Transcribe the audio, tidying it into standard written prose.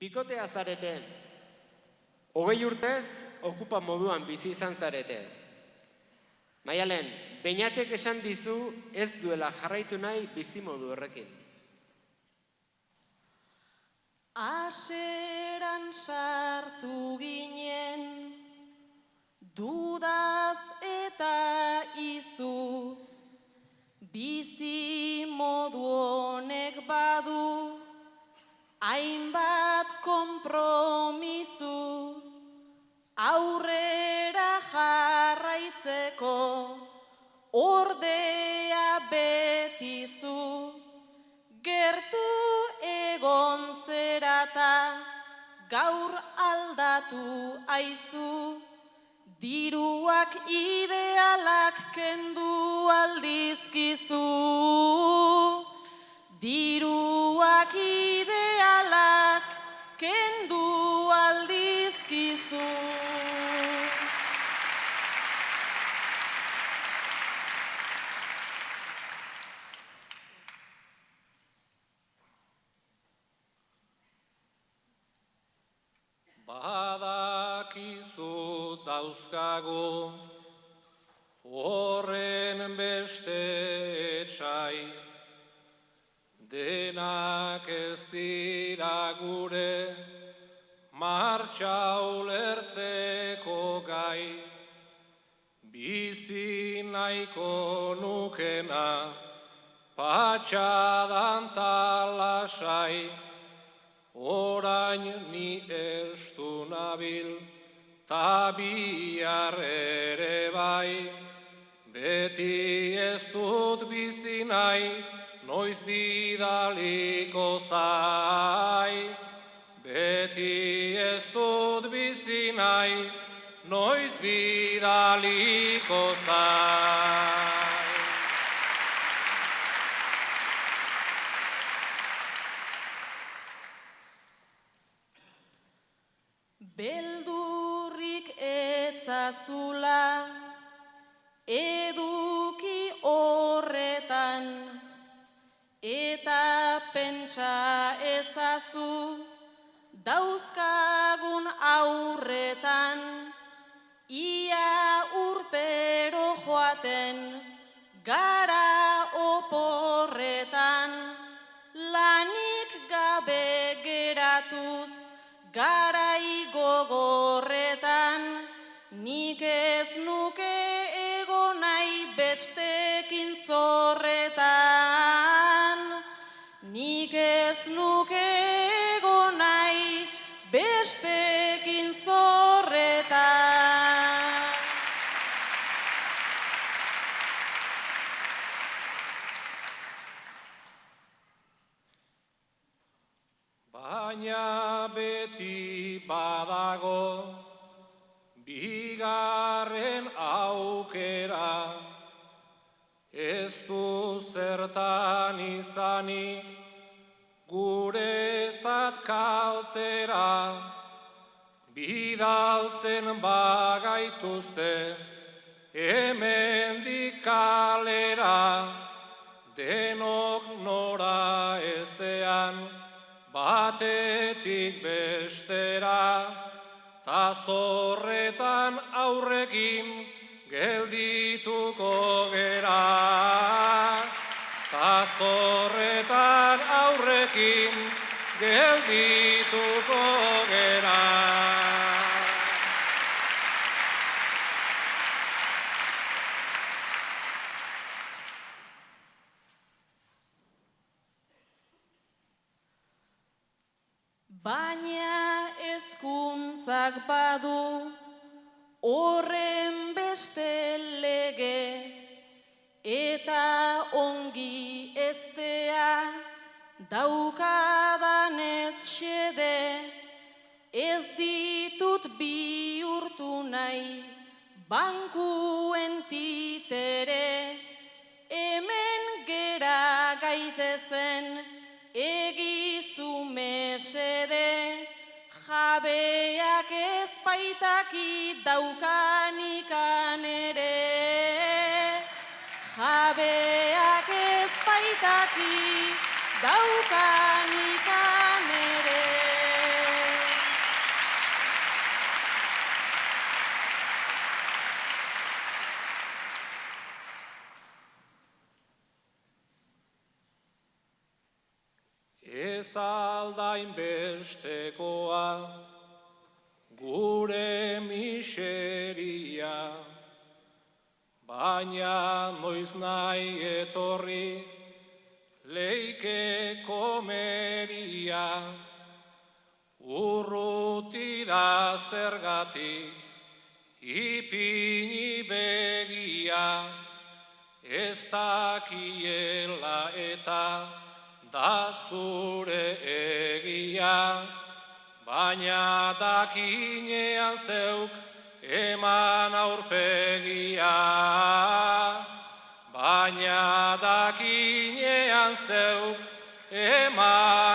Bikotea zarete, 20 urtez okupa moduan bizi izan zarete. Maialen, Beñatek esan dizu ez duela jarraitu nahi bizimodu horrekin. Aseran sartu ginen, dudaz eta izu, bizimodu honek badu, hainbat konpromisu, aurrera jarraitzeko, ordea betizu, gertu egon zerata, gaur aldatu aizu, diruak idealak kendu aldizkizu, diruak idealak kendu aldizkizu. Badakizu dauzkagu horren beste etxai, denak ez dira gure martxa ulertzeko gai, bizi nahiko nukena patxadan talasai, orain ni estu nabil, ta bihar ere bai, beti ez dut bizi nahi, noiz bidaliko zai. Beti ez dut bizi nahi, noiz bidaliko zai. Beldurrik etzazula, eduki horretan, eta pentsa ezazu, dauzkagun aurretan, ia urtero joaten, gara oporretan, lanik gabe geratuz, garai gogorretan, nik ez nuke egon nahi bestekin zorretan. Nik ez nuke egon nahi bestekin zorretan. Baina beti badago bigarren aukera, ez du zertan izanik guretzat kaltera, bidaltzen bagaituzte hemendik kalera, denok nora ezean batetik bestera, ta zorretan aurrekin geldituko gera. Ta zorretan aurrekin geldituko gera. Baina hezkuntzak badu horren beste lege, eta ongi eztea daukadanez xede, ez ditut bihurtu nahi bankuen titere, hemen gera gaitezen egizu mesede, jabeak ez baitaki daukanikan ere. Jabeak ez baitaki daukanikan ere. ez aldain bestekoa, gure miseria, baina noiz nahi etorri, leike komeria, urrutira zergatik, ipini begia, ez dakiela eta da zure egia, baina dakinean zeuk eman aurpegia, baina dakinean zeuk eman